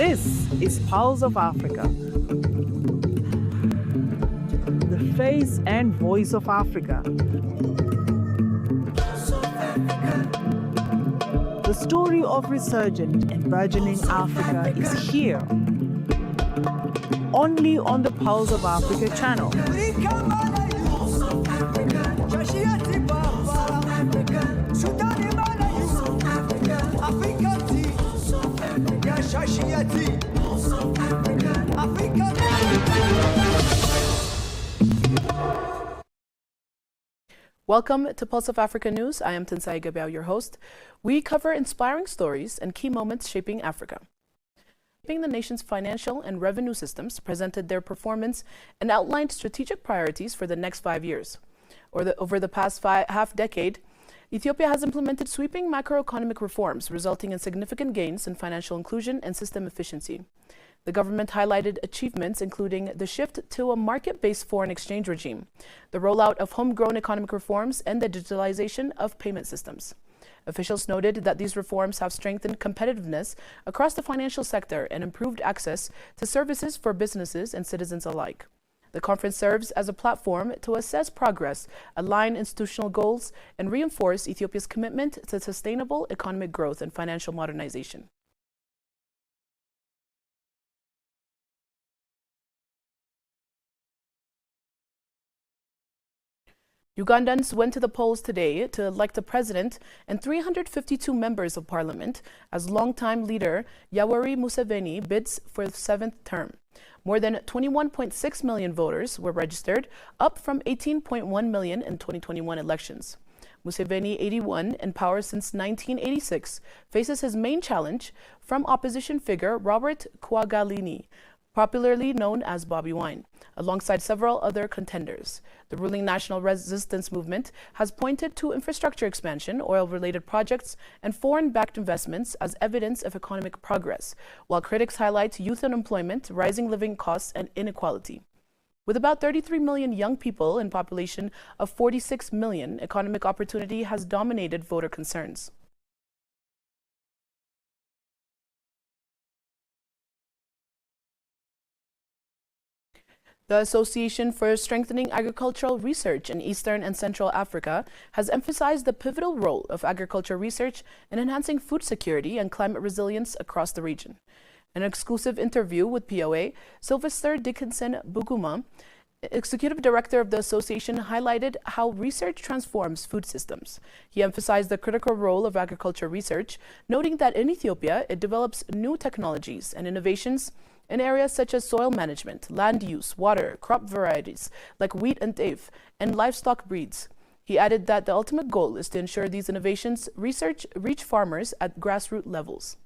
This is Pulse of Africa, the face and voice of Africa. The story of resurgent and burgeoning Africa is here, only on the Pulse of Africa channel. Welcome to Pulse of Africa News. I am Tensai Gabiao, your host. We cover inspiring stories and key moments shaping Africa. The nation's financial and revenue systems presented their performance and outlined strategic priorities for the next 5 years. Over the past half-decade, Ethiopia has implemented sweeping macroeconomic reforms, resulting in significant gains in financial inclusion and system efficiency. The government highlighted achievements including the shift to a market-based foreign exchange regime, the rollout of homegrown economic reforms, and the digitalization of payment systems. Officials noted that these reforms have strengthened competitiveness across the financial sector and improved access to services for businesses and citizens alike. The conference serves as a platform to assess progress, align institutional goals, and reinforce Ethiopia's commitment to sustainable economic growth and financial modernization. Ugandans went to the polls today to elect a president and 352 members of parliament as longtime leader Yoweri Museveni bids for the 7th term. More than 21.6 million voters were registered, up from 18.1 million in 2021 elections. Museveni, 81, in power since 1986, faces his main challenge from opposition figure Robert Kyagulanyi, popularly known as Bobi Wine, alongside several other contenders. The ruling National Resistance Movement has pointed to infrastructure expansion, oil-related projects, and foreign-backed investments as evidence of economic progress, while critics highlight youth unemployment, rising living costs, and inequality. With about 33 million young people and a population of 46 million, economic opportunity has dominated voter concerns. The Association for Strengthening Agricultural Research in Eastern and Central Africa has emphasized the pivotal role of agriculture research in enhancing food security and climate resilience across the region. In an exclusive interview with POA, Sylvester Dickinson Buguma, Executive Director of the association, highlighted how research transforms food systems. He emphasized the critical role of agriculture research, noting that in Ethiopia, it develops new technologies and innovations in areas such as soil management, land use, water, crop varieties like wheat and teff, and livestock breeds. He added that the ultimate goal is to ensure these innovations reach farmers at grassroots levels.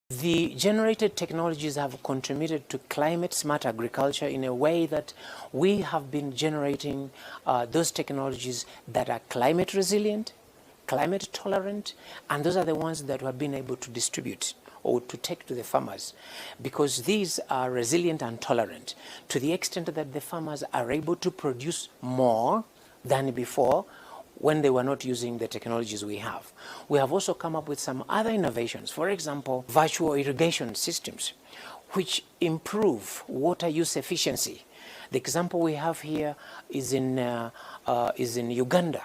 The generated technologies have contributed to climate-smart agriculture in a way that we have been generating those technologies that are climate resilient, climate tolerant, and those are the ones that we have been able to distribute or to take to the farmers, because these are resilient and tolerant to the extent that the farmers are able to produce more than before when they were not using the technologies we have. We have also come up with some other innovations, for example, virtual irrigation systems, which improve water use efficiency. The example we have here is in Uganda,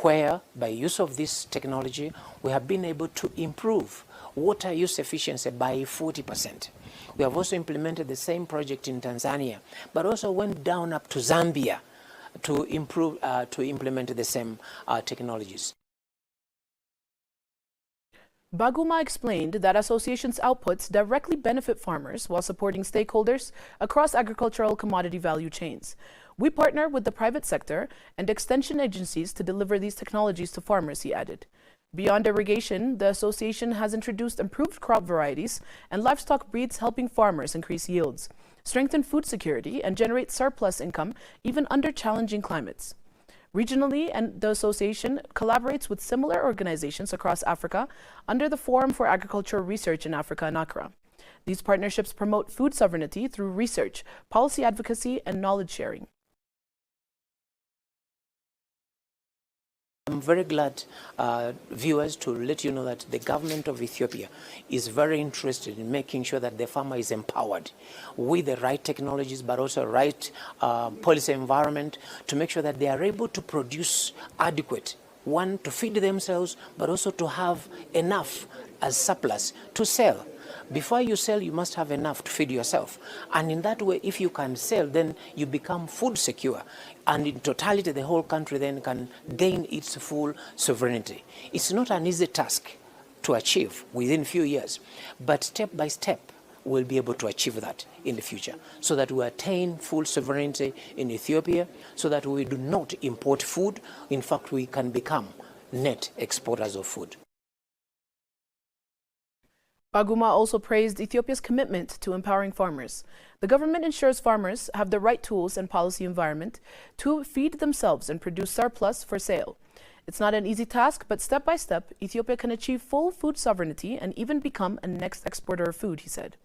where by use of this technology, we have been able to improve water use efficiency by 40%. We have also implemented the same project in Tanzania, but also went down up to Zambia to implement the same technologies. Baguma explained that association's outputs directly benefit farmers while supporting stakeholders across agricultural commodity value chains. We partner with the private sector and extension agencies to deliver these technologies to farmers, he added. Beyond irrigation, the association has introduced improved crop varieties and livestock breeds, helping farmers increase yields, strengthen food security, and generate surplus income even under challenging climates. Regionally, and the association collaborates with similar organizations across Africa under the Forum for Agricultural Research in Africa in Accra. These partnerships promote food sovereignty through research, policy advocacy, and knowledge sharing. I'm very glad, viewers, to let you know that the government of Ethiopia is very interested in making sure that the farmer is empowered with the right technologies, but also right policy environment to make sure that they are able to produce adequate, one, to feed themselves, but also to have enough as surplus to sell. Before you sell, you must have enough to feed yourself. And in that way, if you can sell, then you become food secure. And in totality, the whole country then can gain its full sovereignty. It's not an easy task to achieve within a few years, but step by step, we'll be able to achieve that in the future so that we attain full sovereignty in Ethiopia, so that we do not import food. In fact, we can become net exporters of food. Baguma also praised Ethiopia's commitment to empowering farmers. The government ensures farmers have the right tools and policy environment to feed themselves and produce surplus for sale. It's not an easy task, but step by step, Ethiopia can achieve full food sovereignty and even become a next exporter of food, he said.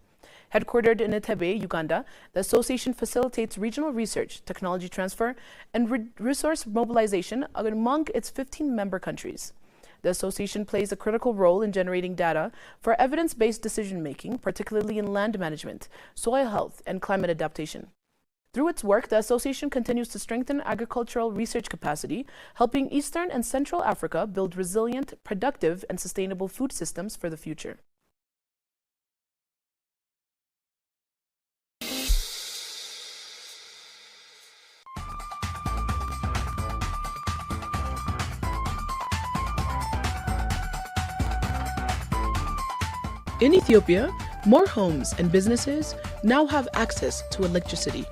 Headquartered in Eto'o, Uganda, the association facilitates regional research, technology transfer, and resource mobilization among its 15 member countries. The association plays a critical role in generating data for evidence-based decision-making, particularly in land management, soil health, and climate adaptation. Through its work, the association continues to strengthen agricultural research capacity, helping Eastern and Central Africa build resilient, productive, and sustainable food systems for the future. In Ethiopia, more homes and businesses now have access to electricity.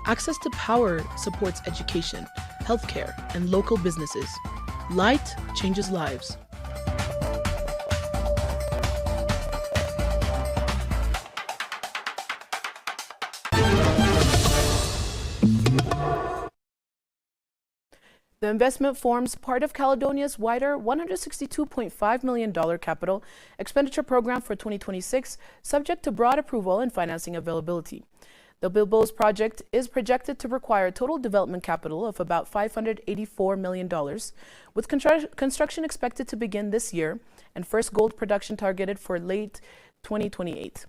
Access to power supports education, healthcare, and local businesses. Light changes lives. The investment forms part of Caledonia's wider $162.5 million capital expenditure program for 2026, subject to broad approval and financing availability. The Bilboes project is projected to require total development capital of about $584 million, with construction expected to begin this year and first gold production targeted for late 2028.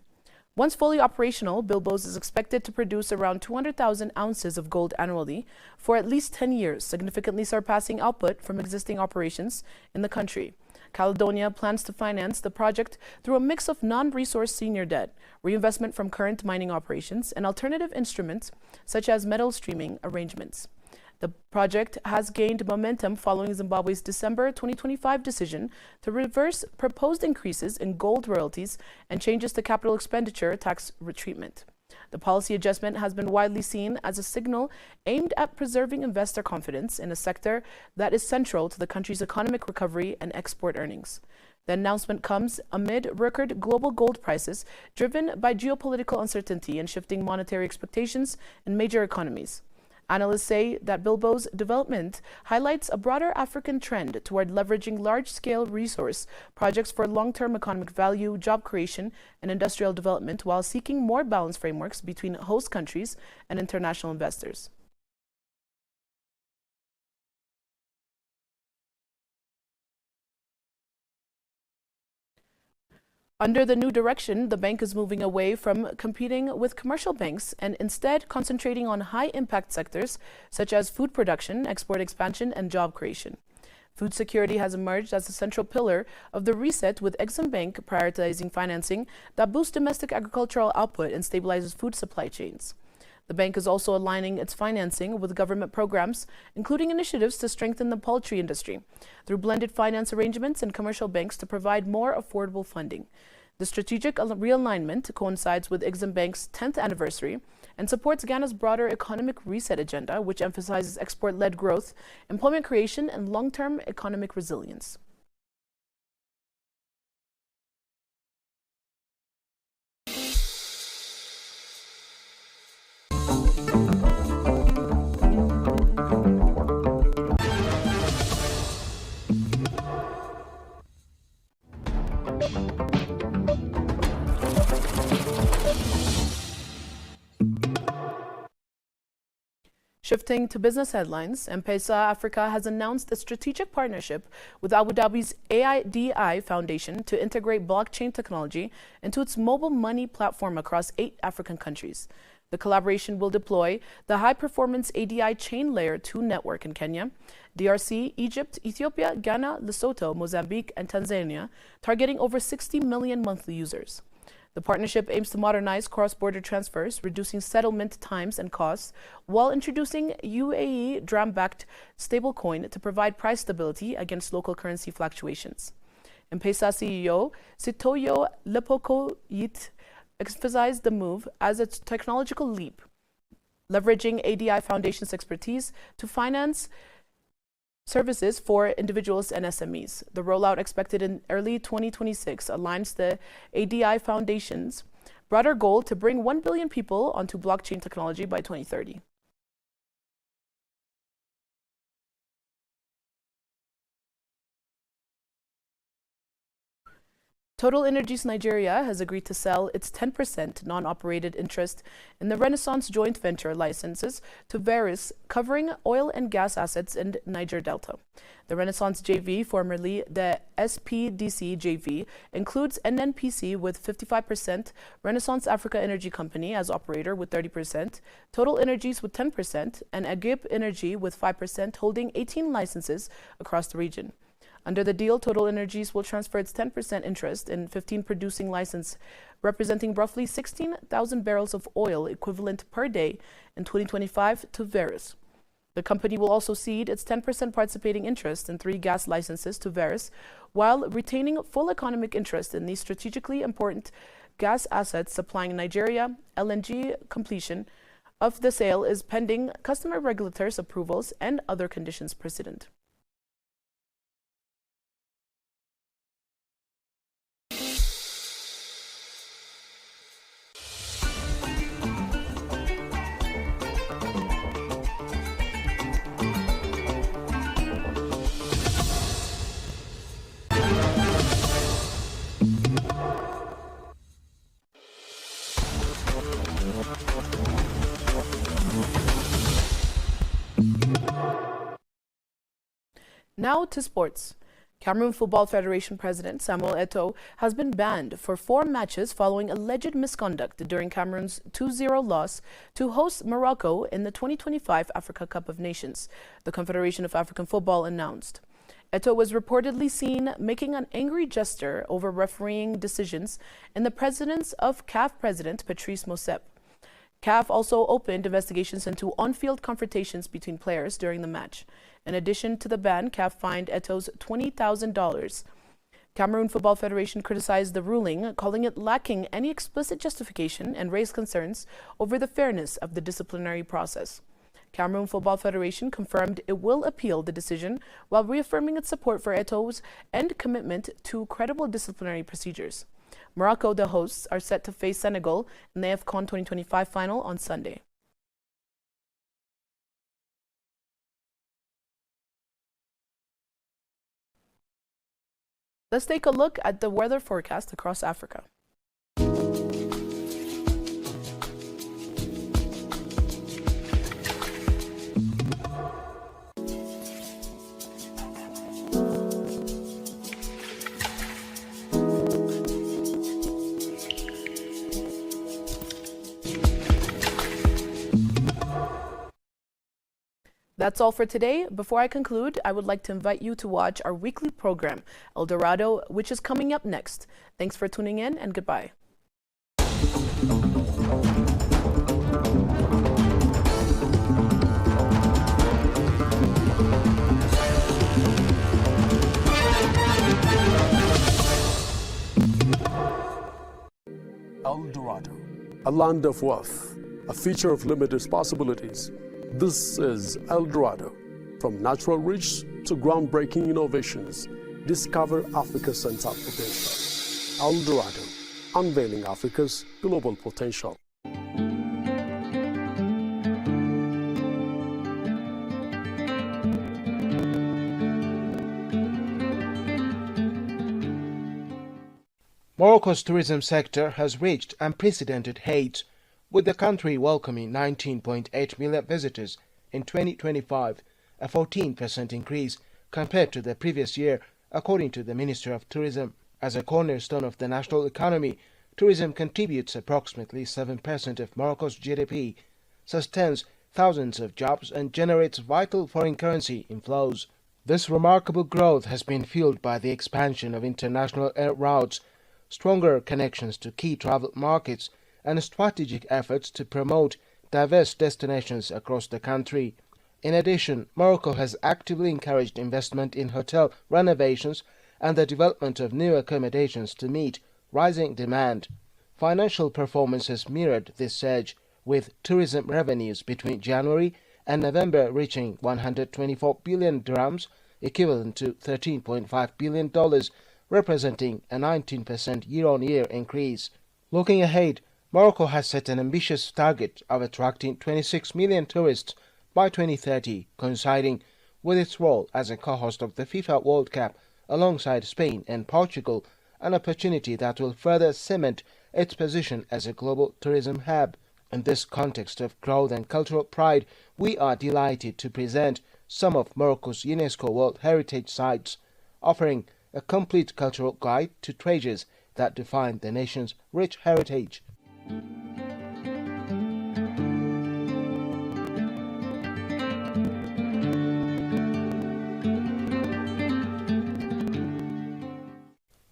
Once fully operational, Bilboes is expected to produce around 200,000 ounces of gold annually for at least 10 years, significantly surpassing output from existing operations in the country. Caledonia plans to finance the project through a mix of non-resource senior debt, reinvestment from current mining operations, and alternative instruments such as metal streaming arrangements. The project has gained momentum following Zimbabwe's December 2025 decision to reverse proposed increases in gold royalties and changes to capital expenditure tax treatment. The policy adjustment has been widely seen as a signal aimed at preserving investor confidence in a sector that is central to the country's economic recovery and export earnings. The announcement comes amid record global gold prices driven by geopolitical uncertainty and shifting monetary expectations in major economies. Analysts say that Bilboes' development highlights a broader African trend toward leveraging large-scale resource projects for long-term economic value, job creation, and industrial development while seeking more balanced frameworks between host countries and international investors. Under the new direction, the bank is moving away from competing with commercial banks and instead concentrating on high-impact sectors such as food production, export expansion, and job creation. Food security has emerged as a central pillar of the reset, with Exim Bank prioritizing financing that boosts domestic agricultural output and stabilizes food supply chains. The bank is also aligning its financing with government programs, including initiatives to strengthen the poultry industry through blended finance arrangements and commercial banks to provide more affordable funding. The strategic realignment coincides with Exim Bank's 10th anniversary and supports Ghana's broader economic reset agenda, which emphasizes export-led growth, employment creation, and long-term economic resilience. Shifting to business headlines, M-Pesa Africa has announced a strategic partnership with Abu Dhabi's AIDI Foundation to integrate blockchain technology into its mobile money platform across 8 African countries. The collaboration will deploy the high-performance ADI chain layer 2 network in Kenya, DRC, Egypt, Ethiopia, Ghana, Lesotho, Mozambique, and Tanzania, targeting over 60 million monthly users. The partnership aims to modernize cross-border transfers, reducing settlement times and costs, while introducing UAE dram-backed stablecoin to provide price stability against local currency fluctuations. M-Pesa CEO Eto'o Lepokoyit emphasized the move as a technological leap, leveraging ADI Foundation's expertise to finance services for individuals and SMEs. The rollout, expected in early 2026, aligns the ADI Foundation's broader goal to bring 1 billion people onto blockchain technology by 2030. Total Energies Nigeria has agreed to sell its 10% non-operated interest in the Renaissance joint venture licenses to Varus, covering oil and gas assets in Niger Delta. The Renaissance JV, formerly the SPDC JV, includes NNPC with 55%, Renaissance Africa Energy Company as operator with 30%, Total Energies with 10%, and Agip Energy with 5%, holding 18 licenses across the region. Under the deal, Total Energies will transfer its 10% interest in 15 producing licenses, representing roughly 16,000 barrels of oil equivalent per day in 2025 to Varus. The company will also cede its 10% participating interest in 3 gas licenses to Varus, while retaining full economic interest in these strategically important gas assets supplying Nigeria. LNG completion of the sale is pending customer regulators' approvals and other conditions precedent. Now to sports. Cameroon Football Federation President Samuel Eto'o has been banned for 4 matches following alleged misconduct during Cameroon's 2-0 loss to host Morocco in the 2025 Africa Cup of Nations, the Confederation of African Football announced. Eto'o was reportedly seen making an angry gesture over refereeing decisions in the presence of CAF President Patrice Motsepe. CAF also opened investigations into on-field confrontations between players during the match. In addition to the ban, CAF fined Eto'o's $20,000. Cameroon Football Federation criticized the ruling, calling it lacking any explicit justification, and raised concerns over the fairness of the disciplinary process. Cameroon Football Federation confirmed it will appeal the decision while reaffirming its support for Eto'o's and commitment to credible disciplinary procedures. Morocco, the hosts, are set to face Senegal in the AFCON 2025 final on Sunday. Let's take a look at the weather forecast across Africa. That's all for today. Before I conclude, I would like to invite you to watch our weekly program, El Dorado, which is coming up next. Thanks for tuning in, and goodbye. El Dorado, a land of wealth, a future of limitless possibilities. This is El Dorado. From natural reach to groundbreaking innovations, discover Africa's untapped potential. El Dorado, unveiling Africa's global potential. Morocco's tourism sector has reached unprecedented heights, with the country welcoming 19.8 million visitors in 2025, a 14% increase compared to the previous year, according to the Minister of Tourism. As a cornerstone of the national economy, tourism contributes approximately 7% of Morocco's GDP, sustains thousands of jobs and generates vital foreign currency inflows. This remarkable growth has been fueled by the expansion of international air routes, stronger connections to key travel markets, and strategic efforts to promote diverse destinations across the country. In addition, Morocco has actively encouraged investment in hotel renovations and the development of new accommodations to meet rising demand. Financial performance has mirrored this surge, with tourism revenues between January and November reaching 124 billion dirhams, equivalent to $13.5 billion, representing a 19% year-on-year increase. Looking ahead, Morocco has set an ambitious target of attracting 26 million tourists by 2030, coinciding with its role as a co-host of the FIFA World Cup alongside Spain and Portugal, an opportunity that will further cement its position as a global tourism hub. In this context of growth and cultural pride, we are delighted to present some of Morocco's UNESCO World Heritage Sites, offering a complete cultural guide to treasures that define the nation's rich heritage.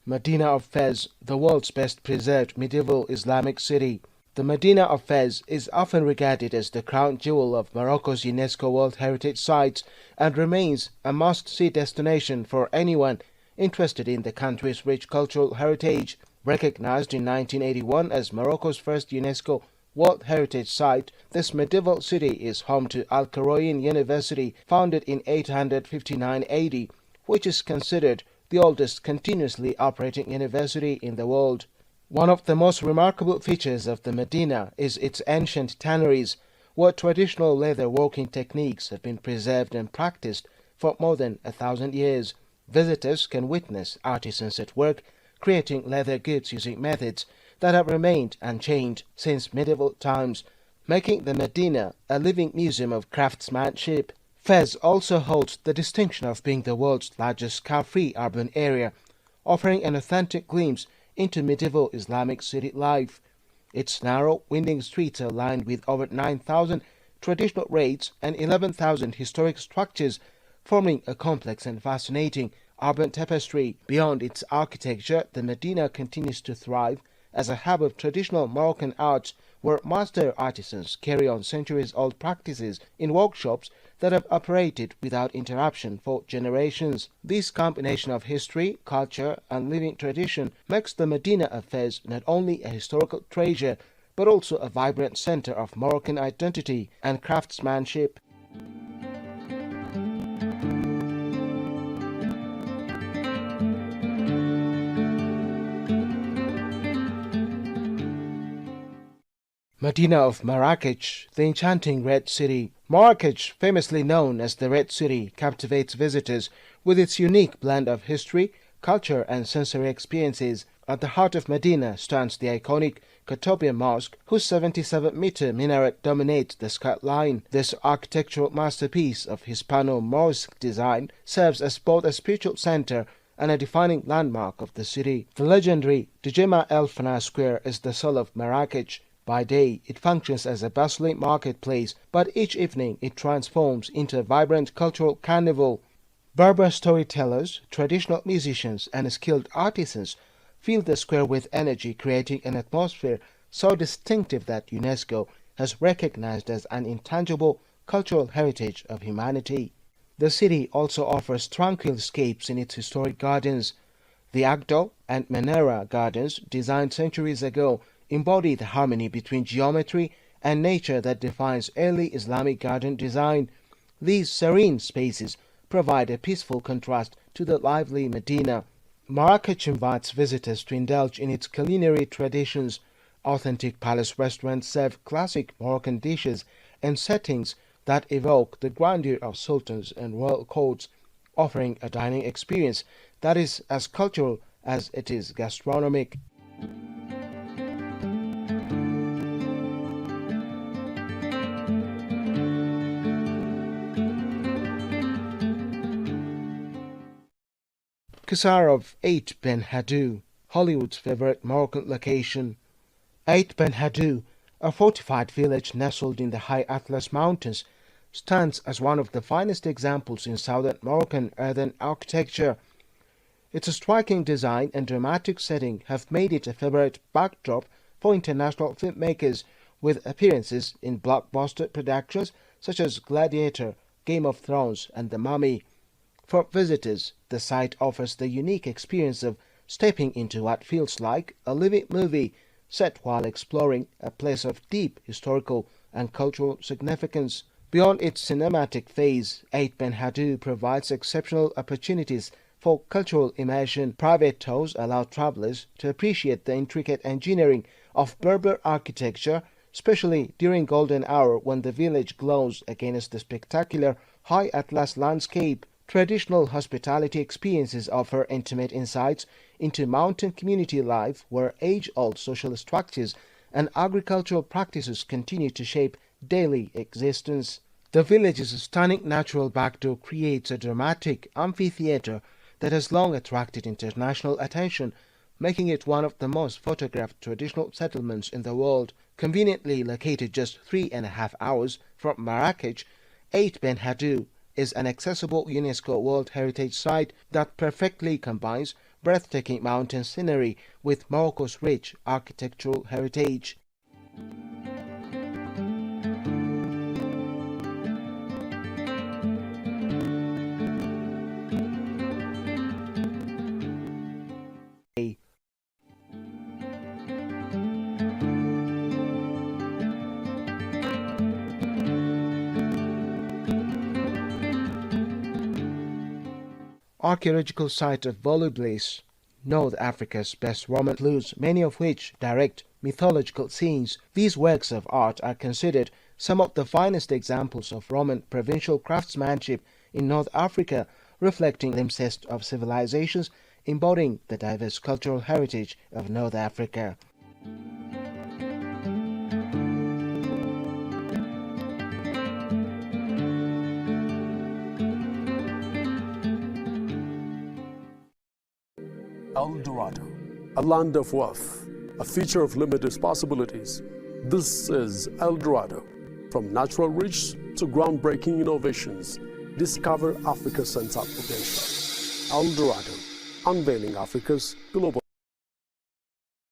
Medina of Fez, the world's best preserved medieval Islamic city. The Medina of Fez is often regarded as the crown jewel of Morocco's UNESCO World Heritage Sites and remains a must-see destination for anyone interested in the country's rich cultural heritage. Recognized in 1981 as Morocco's first UNESCO World Heritage Site, this medieval city is home to Al-Qaroyan University, founded in 859 AD, which is considered the oldest continuously operating university in the world. One of the most remarkable features of the Medina is its ancient tanneries, where traditional leather working techniques have been preserved and practiced for more than 1,000 years. Visitors can witness artisans at work, creating leather goods using methods that have remained unchanged since medieval times, making the Medina a living museum of craftsmanship. Fez also holds the distinction of being the world's largest car-free urban area, offering an authentic glimpse into medieval Islamic city life. Its narrow, winding streets are lined with over 9,000 traditional raids and 11,000 historic structures, forming a complex and fascinating urban tapestry. Beyond its architecture, the Medina continues to thrive as a hub of traditional Moroccan arts, where master artisans carry on centuries-old practices in workshops that have operated without interruption for generations. This combination of history, culture, and living tradition makes the Medina of Fez not only a historical treasure, but also a vibrant center of Moroccan identity and craftsmanship. Medina of Marrakech, the enchanting Red City. Marrakech, famously known as the Red City, captivates visitors with its unique blend of history, culture, and sensory experiences. At the heart of Medina stands the iconic Eto'o Mosque, whose 77-meter minaret dominates the skyline. This architectural masterpiece of Hispano-Moorish design serves as both a spiritual center and a defining landmark of the city. The legendary Djema El Fana Square is the soul of Marrakech. By day, it functions as a bustling marketplace, but each evening it transforms into a vibrant cultural carnival. Berber storytellers, traditional musicians, and skilled artisans fill the square with energy, creating an atmosphere so distinctive that UNESCO has recognized as an intangible cultural heritage of humanity. The city also offers tranquil escapes in its historic gardens. The Eto'o and Menara gardens, designed centuries ago, embody the harmony between geometry and nature that defines early Islamic garden design. These serene spaces provide a peaceful contrast to the lively Medina. Marrakech invites visitors to indulge in its culinary traditions. Authentic palace restaurants serve classic Moroccan dishes and settings that evoke the grandeur of sultans and royal courts, offering a dining experience that is as cultural as it is gastronomic. Qusar of Eit Ben Haddou, Hollywood's favorite Moroccan location. Eit Ben Haddou, a fortified village nestled in the high Atlas Mountains, stands as one of the finest examples in southern Moroccan earthen architecture. Its striking design and dramatic setting have made it a favorite backdrop for international filmmakers, with appearances in blockbuster productions such as Gladiator, Game of Thrones, and The Mummy. For visitors, the site offers the unique experience of stepping into what feels like a living movie set while exploring a place of deep historical and cultural significance. Beyond its cinematic phase, Eit Ben Haddou provides exceptional opportunities for cultural immersion. Private tours allow travelers to appreciate the intricate engineering of Berber architecture, especially during golden hour when the village glows against the spectacular high Atlas landscape. Traditional hospitality experiences offer intimate insights into mountain community life, where age-old social structures and agricultural practices continue to shape daily existence. The village's stunning natural backdrop creates a dramatic amphitheater that has long attracted international attention, making it one of the most photographed traditional settlements in the world. Conveniently located just 3.5 hours from Marrakech, Eit Ben Haddou is an accessible UNESCO World Heritage Site that perfectly combines breathtaking mountain scenery with Morocco's rich architectural heritage. Archaeological site of Volubilis, North Africa's best Roman clues, many of which direct mythological scenes. These works of art are considered some of the finest examples of Roman provincial craftsmanship in North Africa, reflecting glimpses of civilizations embodying the diverse cultural heritage of North Africa. El Dorado, a land of wealth, a future of limitless possibilities. This is El Dorado. From natural reach to groundbreaking innovations, discover Africa's untapped potential. El Dorado, unveiling Africa's global